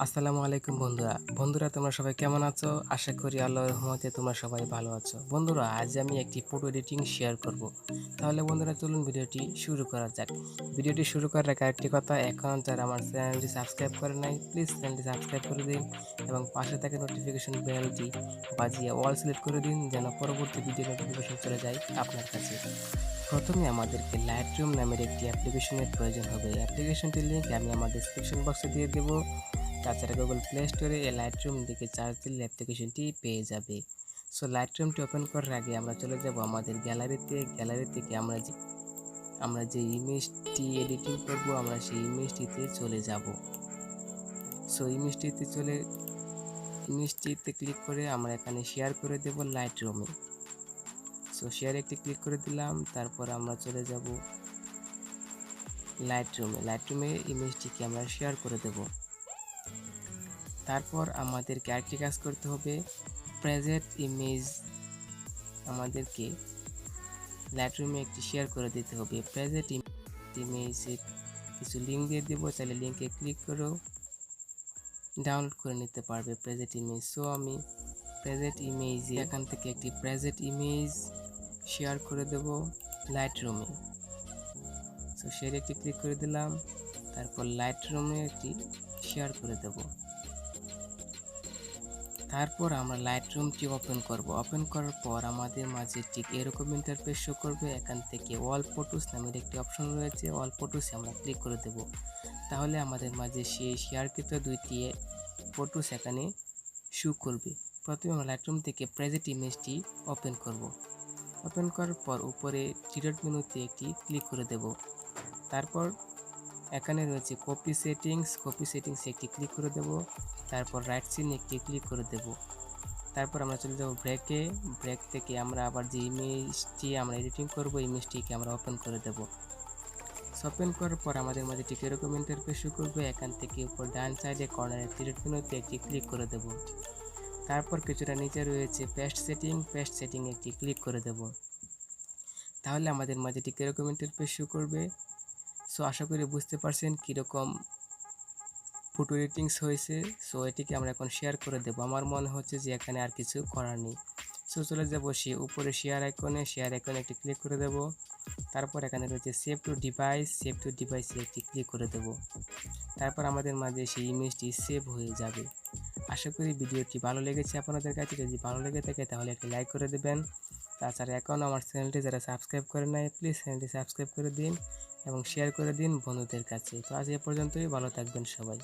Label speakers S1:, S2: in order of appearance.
S1: আসসালামু আলাইকুম বন্ধুরা তোমরা সবাই কেমন আছো? আশা করি আল্লাহর রহমতে তোমরা সবাই ভালো আছো। বন্ধুরা আজ আমি একটি ফটো এডিটিং শেয়ার করব। তাহলে বন্ধুরা চলুন ভিডিওটি শুরু করা যাক। ভিডিওটি শুরু করার আগে আরেকটি কথা, এখন যারা আমার চ্যানেলটি সাবস্ক্রাইব করে নাই প্লিজ চ্যানেলটি সাবস্ক্রাইব করে দিন এবং পাশে থাকা নোটিফিকেশন বেলটি বাজিয়ে অল সিলেক্ট করে দিন যেন পরবর্তী ভিডিও নোটিফিকেশন চলে যায় আপনার কাছে। প্রথমে আমাদেরকে লাইটরুম নামের একটি অ্যাপ্লিকেশনের প্রয়োজন হবে। অ্যাপ্লিকেশনটির লিঙ্ক আমি আমার ডিসক্রিপশন বক্সে দিয়ে দেবো। তাছাড়া গুগল প্লে স্টোরে এই লাইটরুম দিকে চার্জ দিলে অ্যাপ্লিকেশনটি পেয়ে যাবে। সো লাইটরুমটি ওপেন করার আগে আমরা চলে যাব আমাদের গ্যালারি থেকে আমরা যে ইমেজটি এডিটিং করব আমরা সেই ইমেজটিতে চলে যাব। সো ইমেজটিতে ক্লিক করে আমরা এখানে শেয়ার করে দেব লাইটরুমে। সো শেয়ারে একটি ক্লিক করে দিলাম, তারপর আমরা চলে যাব লাইটরুমে ইমেজটিকে আমরা শেয়ার করে দেব। তারপর আমাদেরকে আরেকটি কাজ করতে হবে, প্রেজেন্ট ইমেজ আমাদেরকে লাইটরুমে একটি শেয়ার করে দিতে হবে। প্রেজেন্ট ইমেজে কিছু লিঙ্ক দিয়ে দেবো, চাইলে লিঙ্কে ক্লিক করেও ডাউনলোড করে নিতে পারবে প্রেজেন্ট ইমেজ। সো আমি প্রেজেন্ট ইমেজে এখান থেকে একটি প্রেজেন্ট ইমেজ শেয়ার করে দেব লাইটরুমে। সো শেয়ারে একটি ক্লিক করে দিলাম, তারপর লাইটরুমে একটি শেয়ার করে দেব। তারপর আমরা লাইটরুমটি ওপেন করব। ওপেন করার পর আমাদের মাঝে ঠিক এরকম ইন্টারফেস শো করবে। এখান থেকে অল ফটোস নামের একটি অপশন রয়েছে, অল ফটোসে আমরা ক্লিক করে দেব। তাহলে আমাদের মাঝে সেই শেয়ারকৃত দুইটি ফটোস এখানে শো করবে। প্রথমে আমরা লাইটরুম থেকে প্রেজেন্ট ইমেজটি ওপেন করব। ওপেন করার পর উপরে থ্রি ডট মেনুতে একটি ক্লিক করে দেব। তারপর এখানে রয়েছে কপি সেটিংসে একটি ক্লিক করে দেব। তারপর রাইট চিহ্নে একটি ক্লিক করে দেব। তারপর আমরা চলে যাব ব্রেক থেকে আমরা আবার যে ইমেজটি আমরা এডিটিং করব ইমেজটিকে আমরা ওপেন করে দেব। ওপেন করার পর আমাদের মাঝে ঠিক এরকম ইন্টারফেস শো করবে। এখান থেকে উপর ডান সাইডে কর্নারে থ্রি ডট মেনুতে একটি ক্লিক করে দেব। তারপর কিছুটা নিচে রয়েছে পেস্ট সেটিং একটি ক্লিক করে দেব। তাহলে আমাদের মাঝে ঠিক এরকম ইন্টারফেস শো করবে। সো আশা করি বুঝতে পারছেন কীরকম ফটো এডিটিংস হয়েছে। সো এটিকে আমরা এখন শেয়ার করে দেব। আমার মনে হচ্ছে যে এখানে আর কিছু করার নেই। সো চলে যাব উপরে শেয়ার আইকনে একটি ক্লিক করে দেব। তারপর এখানে রয়েছে সেভ টু ডিভাইসে একটি ক্লিক করে দেব। তারপর আমাদের মাঝে সেই ইমেজটি সেভ হয়ে যাবে। আশা করি ভিডিওটি ভালো লেগেছে আপনাদের কাছে। যদি ভালো লেগে থাকে তাহলে একটি লাইক করে দেবেন। তাছাড়া এখনও আমার চ্যানেলটি যারা সাবস্ক্রাইব করে নাই প্লিজ চ্যানেলটি সাবস্ক্রাইব করে দিন এবং শেয়ার করে দিন বন্ধুদের কাছে। তো আজ এ পর্যন্তই, ভালো থাকবেন সবাই।